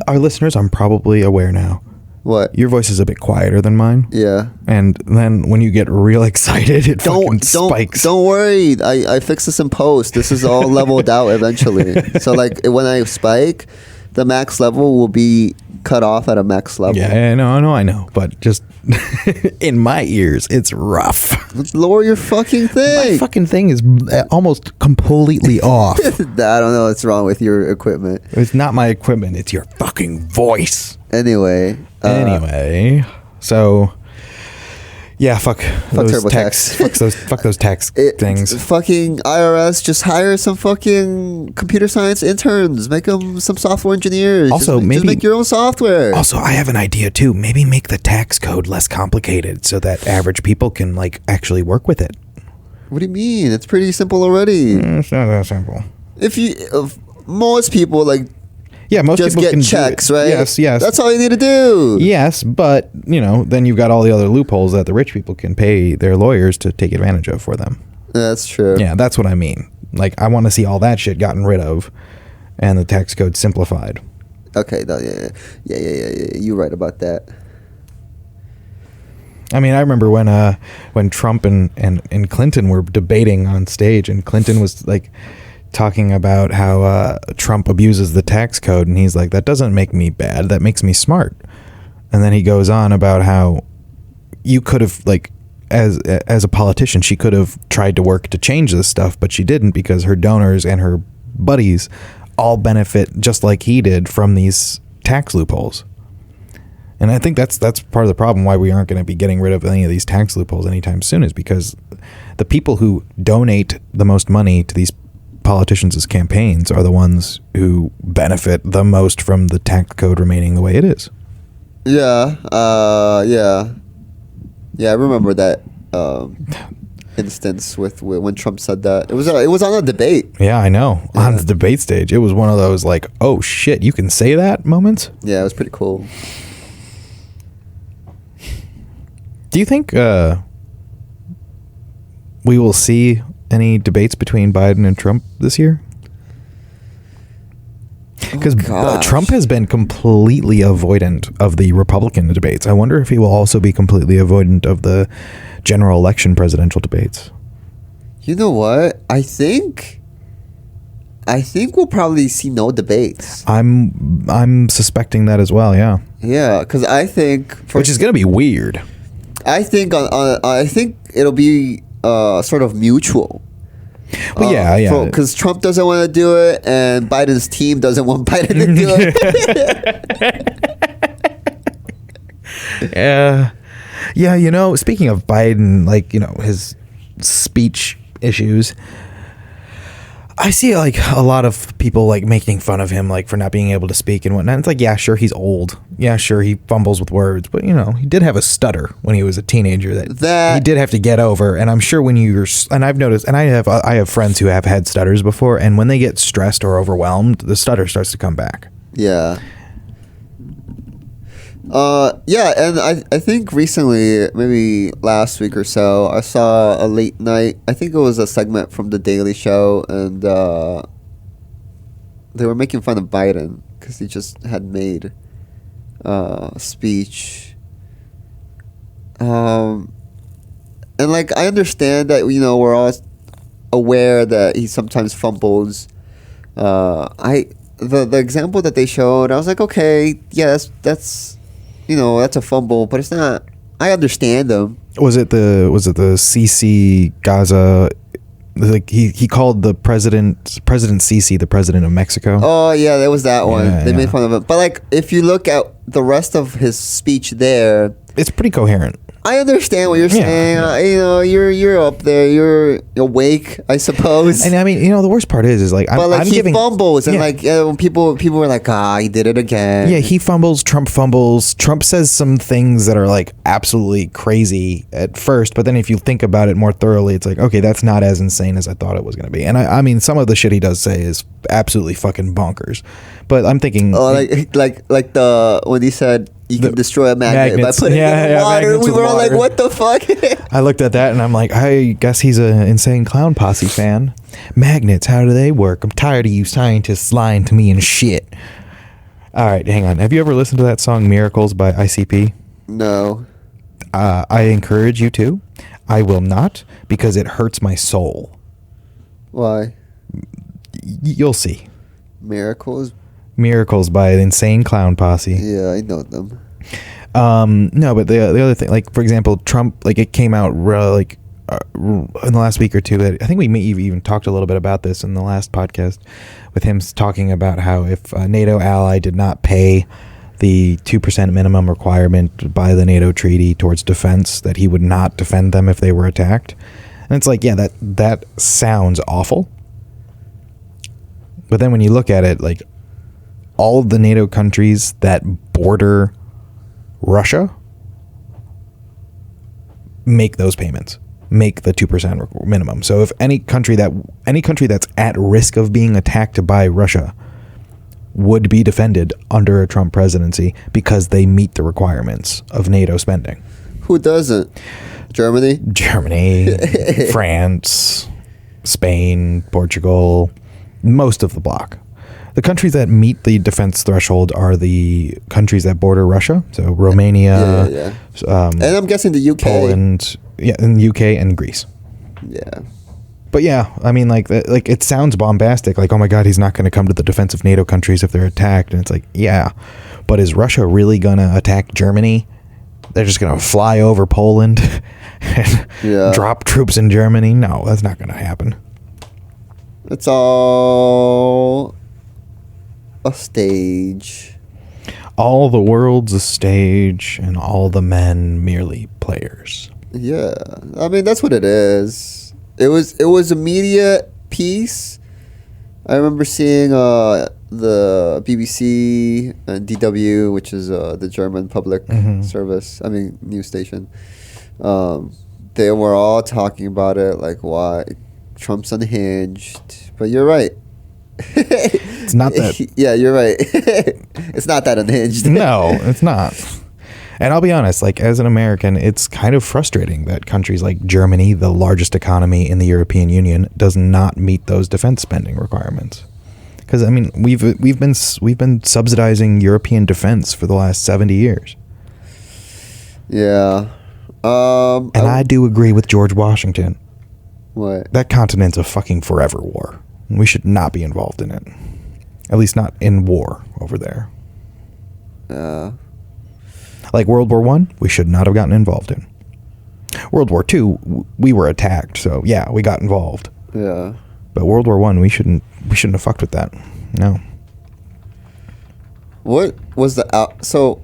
Our listeners, I'm probably aware now. What? Your voice is a bit quieter than mine. Yeah. And then when you get real excited, it fucking spikes. Don't worry. I fix this in post. This is all leveled out eventually. So like when I spike, the max level will be cut off at a max level. Yeah, I know. But just in my ears, it's rough. Lower your fucking thing. My fucking thing is almost completely off. I don't know what's wrong with your equipment. It's not my equipment. It's your fucking voice. Anyway, so yeah, fuck those TurboTax. tax, fuck those tax things. Fucking IRS, just hire some fucking computer science interns. Make them some software engineers. Also, just make your own software. Also, I have an idea too. Maybe make the tax code less complicated so that average people can like actually work with it. What do you mean? It's pretty simple already. It's not that simple. If most people like. Yeah, most just people get can checks, do it. right? Yes. That's all you need to do. Yes, but then you've got all the other loopholes that the rich people can pay their lawyers to take advantage of for them. That's true. Yeah, that's what I mean. Like, I want to see all that shit gotten rid of, and the tax code simplified. Okay, no, yeah. You're right about that. I mean, I remember when Trump and Clinton were debating on stage, and Clinton was like talking about how Trump abuses the tax code, and he's like, that doesn't make me bad, that makes me smart. And then he goes on about how you could have, like, as a politician, she could have tried to work to change this stuff, but she didn't because her donors and her buddies all benefit just like he did from these tax loopholes. And I think that's part of the problem why we aren't going to be getting rid of any of these tax loopholes anytime soon, is because the people who donate the most money to these politicians' campaigns are the ones who benefit the most from the tax code remaining the way it is. Yeah, I remember that instance with when Trump said that. It was on a debate. Yeah, I know. Yeah. On the debate stage, it was one of those like, oh shit, you can say that moments. Yeah, it was pretty cool. Do you think we will see any debates between Biden and Trump this year? Because Trump has been completely avoidant of the Republican debates. I wonder if he will also be completely avoidant of the general election presidential debates. You know what? I think we'll probably see no debates. I'm suspecting that as well. Yeah. Yeah, because I think which is going to be weird. I think I think it'll be sort of mutual. Well, yeah. Because Trump doesn't want to do it, and Biden's team doesn't want Biden to do it. Yeah. You know, speaking of Biden, like, you know, his speech issues, I see like a lot of people like making fun of him, like for not being able to speak and whatnot. It's like, yeah, sure, he's old. Yeah, sure, he fumbles with words, but you know, he did have a stutter when he was a teenager that he did have to get over. And I'm sure when and I've noticed, and I have friends who have had stutters before, and when they get stressed or overwhelmed, the stutter starts to come back. Yeah. Yeah, and I think recently, maybe last week or so, I saw a late night, I think it was a segment from The Daily Show, and they were making fun of Biden because he just had made a speech. And like, I understand that, you know, we're all aware that he sometimes fumbles. The example that they showed, I was like, okay, yeah, that's you know, that's a fumble, but it's not. I understand them. Was it the Sisi Gaza? Like he called the President Sisi the president of Mexico. Oh yeah, that was that one. Yeah, they made fun of it. But like, if you look at the rest of his speech there, it's pretty coherent. I understand what you're saying. Yeah. You know, you're up there. You're awake, I suppose. And I mean, you know, the worst part is like, I'm he fumbles, and like when people were like, he did it again. Yeah, he fumbles. Trump fumbles. Trump says some things that are like absolutely crazy at first, but then if you think about it more thoroughly, it's like, okay, that's not as insane as I thought it was going to be. And I mean, some of the shit he does say is absolutely fucking bonkers. But I'm thinking, like the when he said, you can destroy a magnet by putting it in water. We were all like, what the fuck? I looked at that and I'm like, I guess he's an Insane Clown Posse fan. Magnets, how do they work? I'm tired of you scientists lying to me and shit. All right, hang on. Have you ever listened to that song Miracles by ICP? No. I encourage you to. I will not, because it hurts my soul. Why? You'll see. Miracles by the Insane Clown Posse. Yeah, I know them. No, but the other thing, like for example, Trump, like it came out in the last week or two. I think we may even talked a little bit about this in the last podcast with him talking about how if a NATO ally did not pay the 2% minimum requirement by the NATO treaty towards defense, that he would not defend them if they were attacked. And it's like, yeah, that sounds awful. But then when you look at it, like, all of the NATO countries that border Russia make those payments, make the 2% minimum. So if any country that's at risk of being attacked by Russia would be defended under a Trump presidency because they meet the requirements of NATO spending. Who doesn't? Germany, France, Spain, Portugal, most of the bloc. The countries that meet the defense threshold are the countries that border Russia, so Romania, yeah. And I'm guessing the UK, Poland, and the UK and Greece. Yeah, but yeah, I mean, like it sounds bombastic, like, oh my God, he's not going to come to the defense of NATO countries if they're attacked, and it's like, yeah, but is Russia really going to attack Germany? They're just going to fly over Poland and drop troops in Germany? No, that's not going to happen. It's all a stage. All the world's a stage, and all the men merely players. Yeah, I mean, that's what it is. It was a media piece. I remember seeing the BBC and DW, which is the German public service. I mean, news station. they were all talking about it, like why Trump's unhinged. But you're right. It's not that. Yeah, you're right. It's not that unhinged. No, it's not. And I'll be honest, like as an American, it's kind of frustrating that countries like Germany, the largest economy in the European Union, does not meet those defense spending requirements. Because I mean, we've been subsidizing European defense for the last 70 years. Yeah. And I do agree with George Washington. What? That continent's a fucking forever war. We should not be involved in it. At least not in war over there. Like World War I, we should not have gotten involved in. World War II, we were attacked, so yeah, we got involved. Yeah. But World War I, we shouldn't have fucked with that. No. What was the So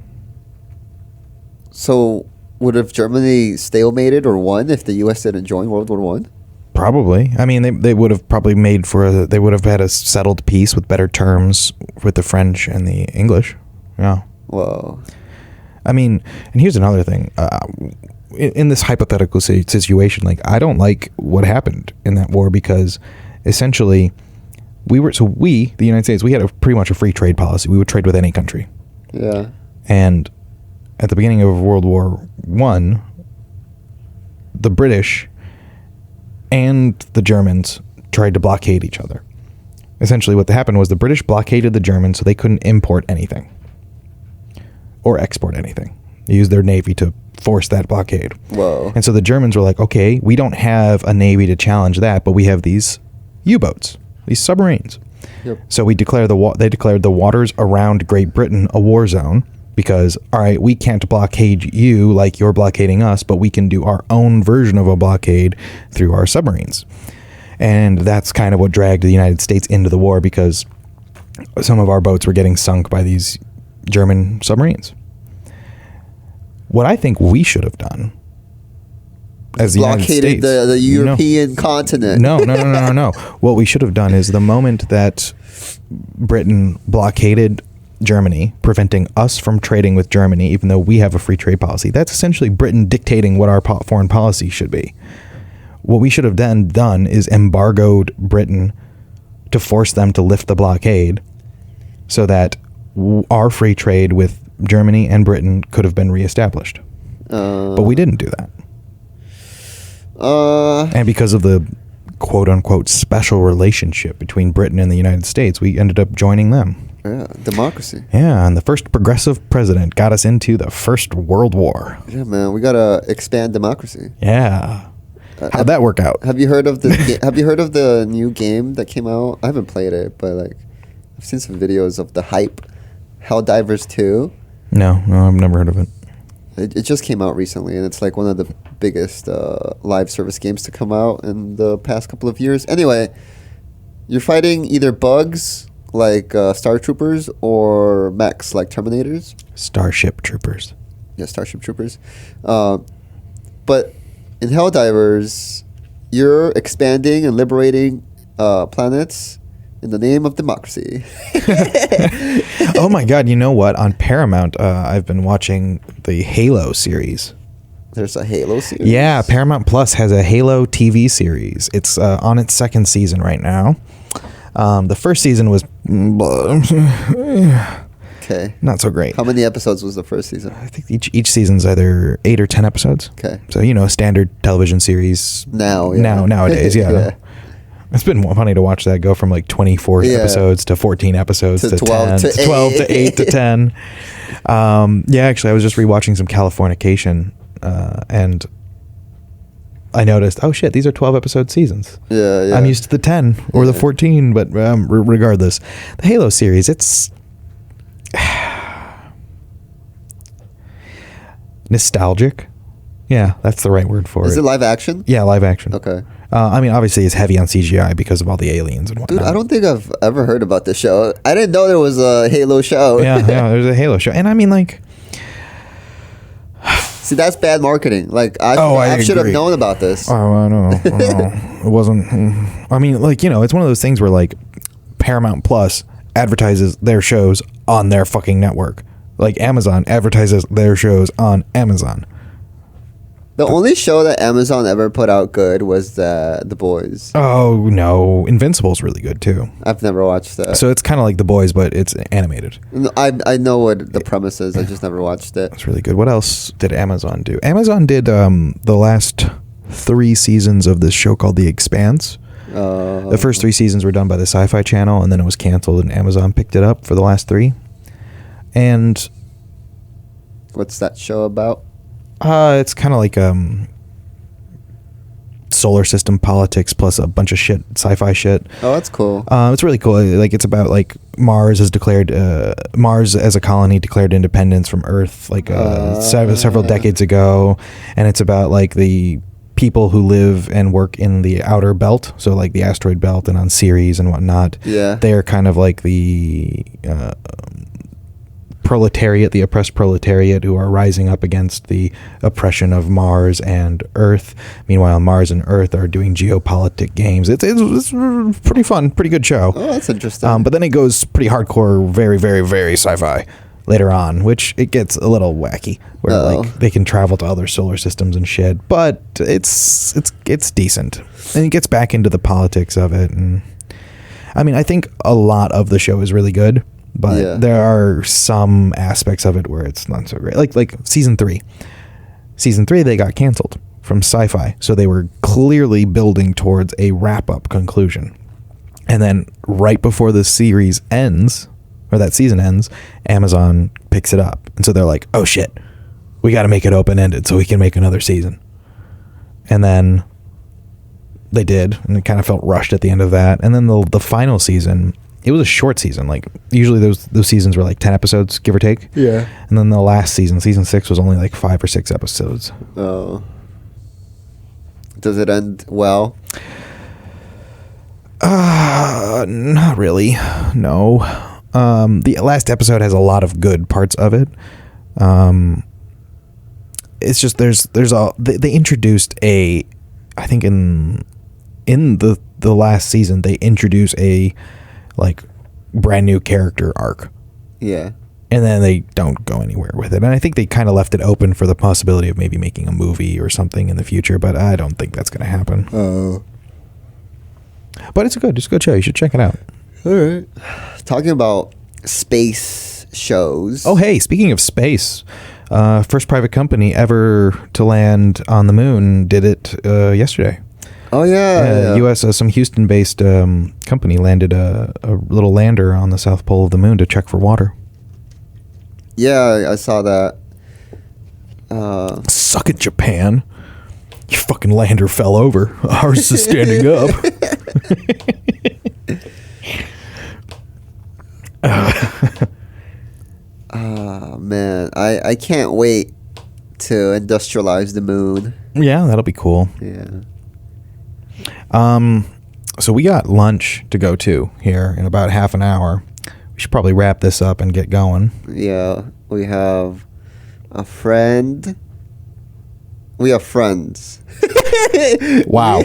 would have Germany stalemated or won if the U.S. didn't join World War I? Probably. I mean, they would have probably they would have had a settled peace with better terms with the French and the English. Yeah. Whoa. I mean, and here's another thing. In this hypothetical situation, like, I don't like what happened in that war because essentially the United States, we had pretty much a free trade policy. We would trade with any country. Yeah. And at the beginning of World War I, the British and the Germans tried to blockade each other. Essentially what happened was the British blockaded the Germans so they couldn't import anything or export anything. They used their navy to force that blockade. Whoa. And so the Germans were like, okay, we don't have a navy to challenge that, but we have these U-boats, these submarines. Yep. So they declared the waters around Great Britain a war zone because, all right, we can't blockade you like you're blockading us, but we can do our own version of a blockade through our submarines. And that's kind of what dragged the United States into the war because some of our boats were getting sunk by these German submarines. What I think we should have done as the United States, the European continent. No. What we should have done is the moment that Britain blockaded Germany, preventing us from trading with Germany, even though we have a free trade policy, that's essentially Britain dictating what our foreign policy should be. What we should have then done is embargoed Britain to force them to lift the blockade so that our free trade with Germany and Britain could have been reestablished. But we didn't do that. And because of the quote-unquote special relationship between Britain and the United States, we ended up joining them. Yeah, democracy. Yeah, and the first progressive president got us into the First World War. Yeah, man, we gotta expand democracy. Yeah. How'd that work out? Have you heard of the Have you heard of the new game that came out? I haven't played it, but like I've seen some videos of the hype. Helldivers 2. No, I've never heard of it. It just came out recently, and it's like one of the biggest live service games to come out in the past couple of years. Anyway, you're fighting either bugs like Star Troopers or mechs like Terminators. Starship Troopers. Yeah, Starship Troopers. But in Helldivers, you're expanding and liberating planets in the name of democracy. Oh my God, you know what? On Paramount, I've been watching the Halo series. There's a Halo series? Yeah, Paramount Plus has a Halo TV series. It's on its second season right now. The first season was okay, not so great. How many episodes was the first season? I think each season's either 8 or 10 episodes. Okay. So, standard television series nowadays, yeah. Yeah. It's been funny to watch that go from like 24 episodes to 14 episodes to 12 10 to 12 to 8 to 10. Actually, I was just rewatching some Californication, and I noticed, oh shit, these are 12 episode seasons. Yeah. I'm used to the 10 or the 14, but regardless, the Halo series, it's nostalgic. Yeah, that's the right word for it. Is it live action? Yeah, live action. Okay. I mean, obviously, it's heavy on CGI because of all the aliens and whatnot. Dude, I don't think I've ever heard about this show. I didn't know there was a Halo show. yeah, there's a Halo show. And I mean, like... See, that's bad marketing. Like, I should have known about this. Oh, I know. It wasn't... I mean, like, it's one of those things where, like, Paramount Plus advertises their shows on their fucking network. Like, Amazon advertises their shows on Amazon. The only show that Amazon ever put out good was the Boys. Oh no, Invincible's really good too. I've never watched that. So it's kind of like The Boys, but it's animated. I know what the premise is. I just never watched it. It's really good. What else did Amazon do? Amazon did the last 3 seasons of this show called The Expanse. The first 3 seasons were done by the Sci-Fi Channel, and then it was canceled, and Amazon picked it up for the last 3. And what's that show about? It's kind of like solar system politics plus a bunch of shit, sci-fi shit. Oh, that's cool. It's really cool. Like, it's about like Mars has declared Mars as a colony declared independence from Earth like several decades ago, and it's about like the people who live and work in the outer belt, so like the asteroid belt and on Ceres and whatnot. Yeah, they're kind of like the proletariat, the oppressed proletariat, who are rising up against the oppression of Mars and Earth. Meanwhile, Mars and Earth are doing geopolitic games. It's pretty fun, pretty good show. Oh, that's interesting. But then it goes pretty hardcore, very, very, very sci-fi later on, which it gets a little wacky, where like they can travel to other solar systems and shit. But it's decent, and it gets back into the politics of it. And I mean, I think a lot of the show is really good. But there are some aspects of it where it's not so great. Like season 3. Season 3, they got canceled from Sci-Fi. So they were clearly building towards a wrap-up conclusion. And then right before the series ends, or that season ends, Amazon picks it up. And so they're like, oh shit, we got to make it open-ended so we can make another season. And then they did, and it kind of felt rushed at the end of that. And then the final season... It was a short season. Like usually those seasons were like 10 episodes, give or take. Yeah. And then the last season 6, was only like 5 or 6 episodes. Oh. Does it end well? Not really. No. The last episode has a lot of good parts of it. It's just they introduced I think in the last season they introduce a like brand new character arc. Yeah. And then they don't go anywhere with it. And I think they kind of left it open for the possibility of maybe making a movie or something in the future, but I don't think that's going to happen. Oh. But it's a good show. You should check it out. All right. Talking about space shows. Oh, hey, speaking of space, first private company ever to land on the moon did it yesterday. Oh, yeah. U.S. Some Houston-based company landed a little lander on the south pole of the moon to check for water. Yeah, I saw that. Suck it, Japan. Your fucking lander fell over. Ours is standing up. Oh, man. I can't wait to industrialize the moon. Yeah, that'll be cool. Yeah. So we got lunch to go to here in about half an hour. We should probably wrap this up and get going. Yeah, we have a friend. We have friends. Wow.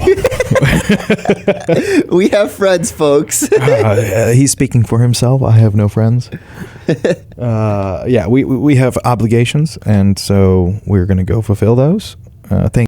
We have friends, folks. He's speaking for himself. I have no friends. Yeah, we have obligations, and so we're going to go fulfill those. Thank